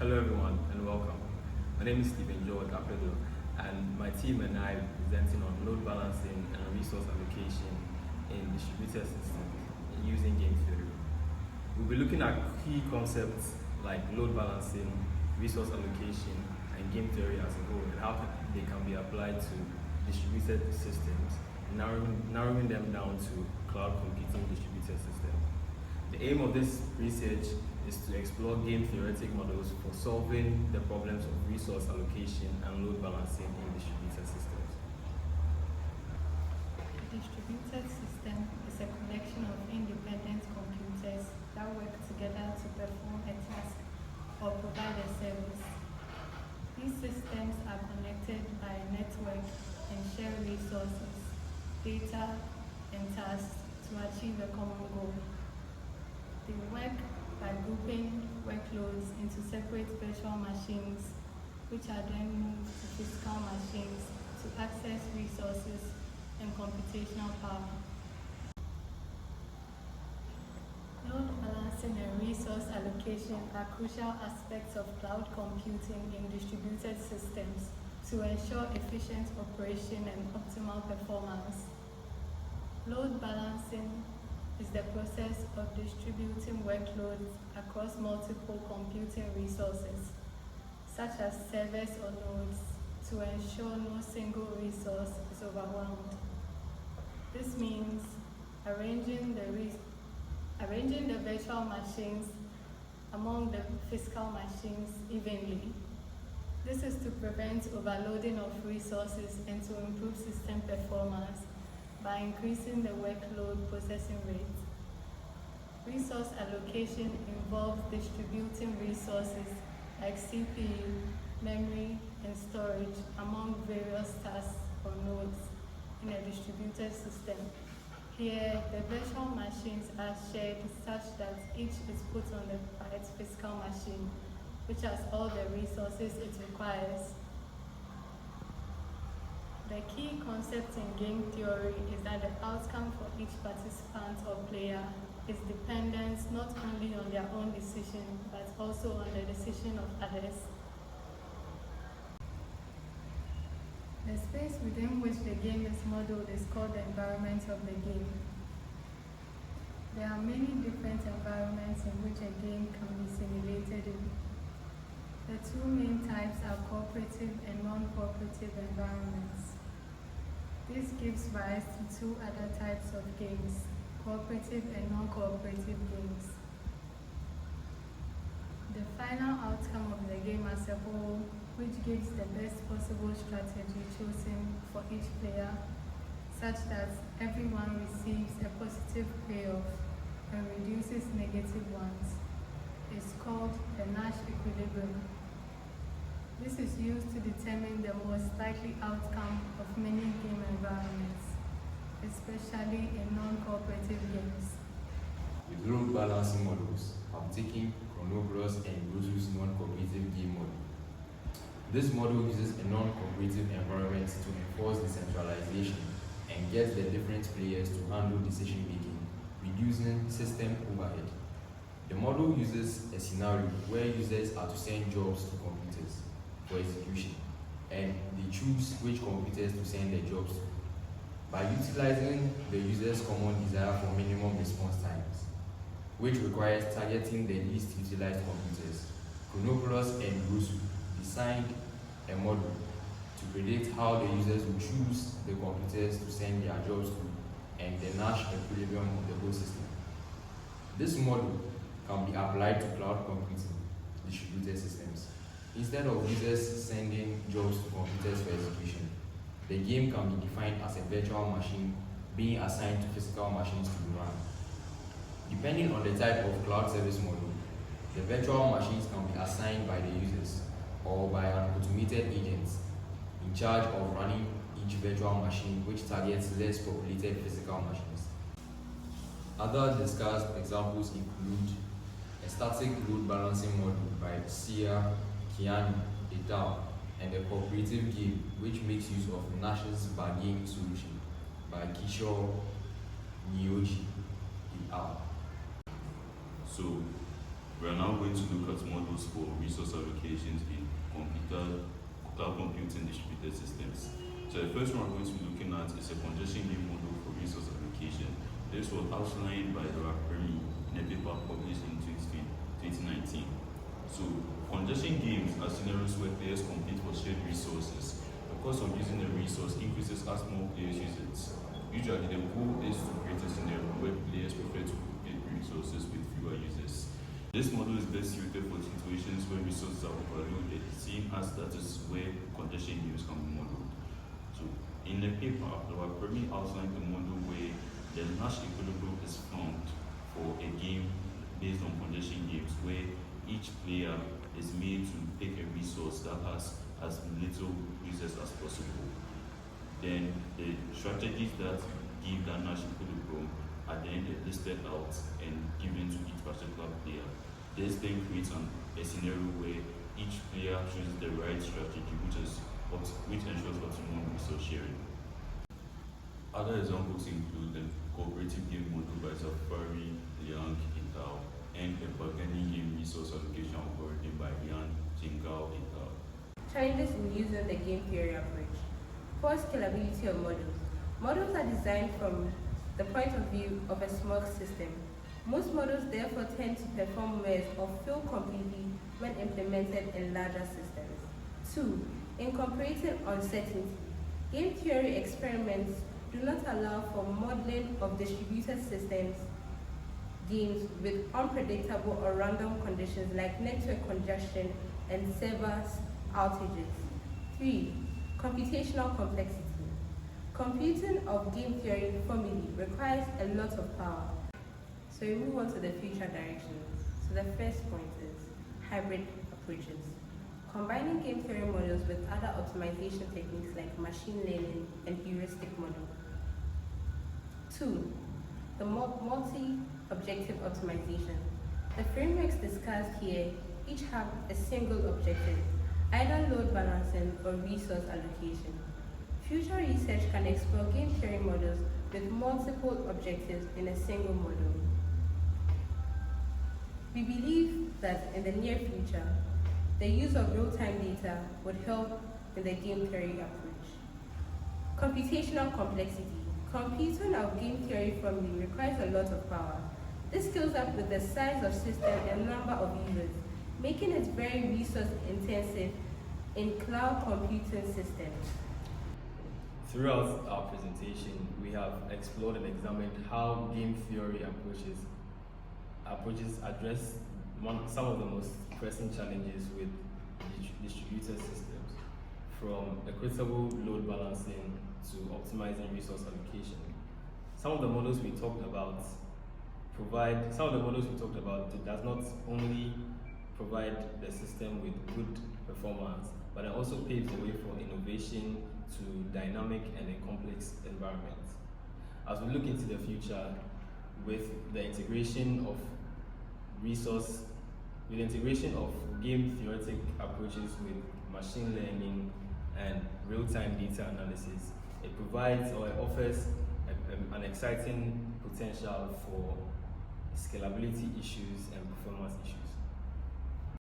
Hello everyone and welcome. My name is Stephen George Apedo and my team and I are presenting on load balancing and resource allocation in distributed systems using game theory. We'll be looking at key concepts like load balancing, resource allocation, and game theory as a whole and how they can be applied to distributed systems, narrowing them down to cloud computing distributed systems. The aim of this research is to explore game theoretic models for solving the problems of resource allocation and load balancing in distributed systems. A distributed system is a collection of independent computers that work together to perform a task or provide a service. These systems are connected by a network and share resources, data, and tasks to achieve a common goal. They work by grouping workloads into separate virtual machines, which are then moved to physical machines to access resources and computational power. Load balancing and resource allocation are crucial aspects of cloud computing in distributed systems to ensure efficient operation and optimal performance. Load balancing is the process of distributing workloads across multiple computing resources, such as servers or nodes, to ensure no single resource is overwhelmed. This means arranging the virtual machines among the physical machines evenly. This is to prevent overloading of resources and to improve system performance by increasing the workload processing rate. Resource allocation involves distributing resources like CPU, memory, and storage among various tasks or nodes in a distributed system. Here, the virtual machines are shared such that each is put on the right physical machine, which has all the resources it requires. The key concept in game theory is that the outcome for each participant or player is dependent not only on their own decision, but also on the decision of others. The space within which the game is modeled is called the environment of the game. There are many different environments in which a game can be simulated in. The two main types are cooperative and non-cooperative environments. This gives rise to two other types of games, cooperative and non-cooperative games. The final outcome of the game as a whole, which gives the best possible strategy chosen for each player, such that everyone receives a positive payoff and reduces negative ones, is called the Nash equilibrium. This is used to determine the most likely outcome of many game environments, especially in non-cooperative games. With load balancing models, I'm taking Chronobros and Bruce's non-cooperative game model. This model uses a non-cooperative environment to enforce decentralization and gets the different players to handle decision making, reducing system overhead. The model uses a scenario where users are to send jobs to computers for execution, and they choose which computers to send their jobs to. By utilizing the user's common desire for minimum response times, which requires targeting the least utilized computers, Chronobros and Bruce designed a model to predict how the users will choose the computers to send their jobs to and the Nash equilibrium of the whole system. This model can be applied to cloud computing distributed systems. Instead of users sending jobs to computers for execution, the game can be defined as a virtual machine being assigned to physical machines to be run. Depending on the type of cloud service model, the virtual machines can be assigned by the users or by an automated agent in charge of running each virtual machine, which targets less populated physical machines. Other discussed examples include a static load balancing model by Sia, Kiani, et al., and a cooperative game which makes use of Nash's bargaining solution by Kishore, Nyoji, et al. So, We are now going to look at models for resource allocations in cloud computing distributed systems. So the first one we're going to be looking at is a congestion game model for resource allocation. This was outlined by Dr. Premi in a paper published in 2019. So congestion games are scenarios where players compete for shared resources. The cost of using a resource increases as more players use it. Usually the goal is to create a scenario where players prefer to compete resources with fewer users. This model is best suited for situations where resources are overloaded, seeing as that is where congestion games can be modeled. So in the paper, Dr. Premi outlined a model where the Nash equilibrium is found for a game based on congestion games, where each player is made to pick a resource that has as little users as possible. Then the strategies that give that Nash equilibrium are then listed out and given to each particular player. This then creates a scenario where each player chooses the right strategy, which ensures optimum resource sharing. Other examples include the cooperative game model by Safari, Liang, et al., and a bargaining game resource allocation algorithm by Liang, Jingao, et al. Challenges in using the game theory approach. Poor scalability of models. Models are designed from the point of view of a small system. Most models therefore tend to perform worse or fail completely when implemented in larger systems. 2. Incorporating uncertainty. Game theory experiments do not allow for modeling of distributed systems games with unpredictable or random conditions like network congestion and server outages. 3. Computational complexity. Computing of game theory formulae requires a lot of power. So we move on to the future directions. So the first point is hybrid approaches. Combining game theory models with other optimization techniques like machine learning and heuristic model. 2. The multi-objective optimization. The frameworks discussed here each have a single objective, either load balancing or resource allocation. Future research can explore game theory models with multiple objectives in a single model. We believe that in the near future, the use of real-time data would help in the game theory approach. Computational complexity. Computing of game theory formulae requires a lot of power. This scales up with the size of system and number of users, making it very resource intensive in cloud computing systems. Throughout our presentation, we have explored and examined how game theory approaches address some of the most pressing challenges with distributed systems, from equitable load balancing to optimizing resource allocation. Some of the models we talked about does not only provide the system with good performance, but it also paves the way for innovation to dynamic and a complex environment. As we look into the future, with the integration of game theoretic approaches with machine learning and real-time data analysis, it offers an exciting potential for scalability issues and performance issues.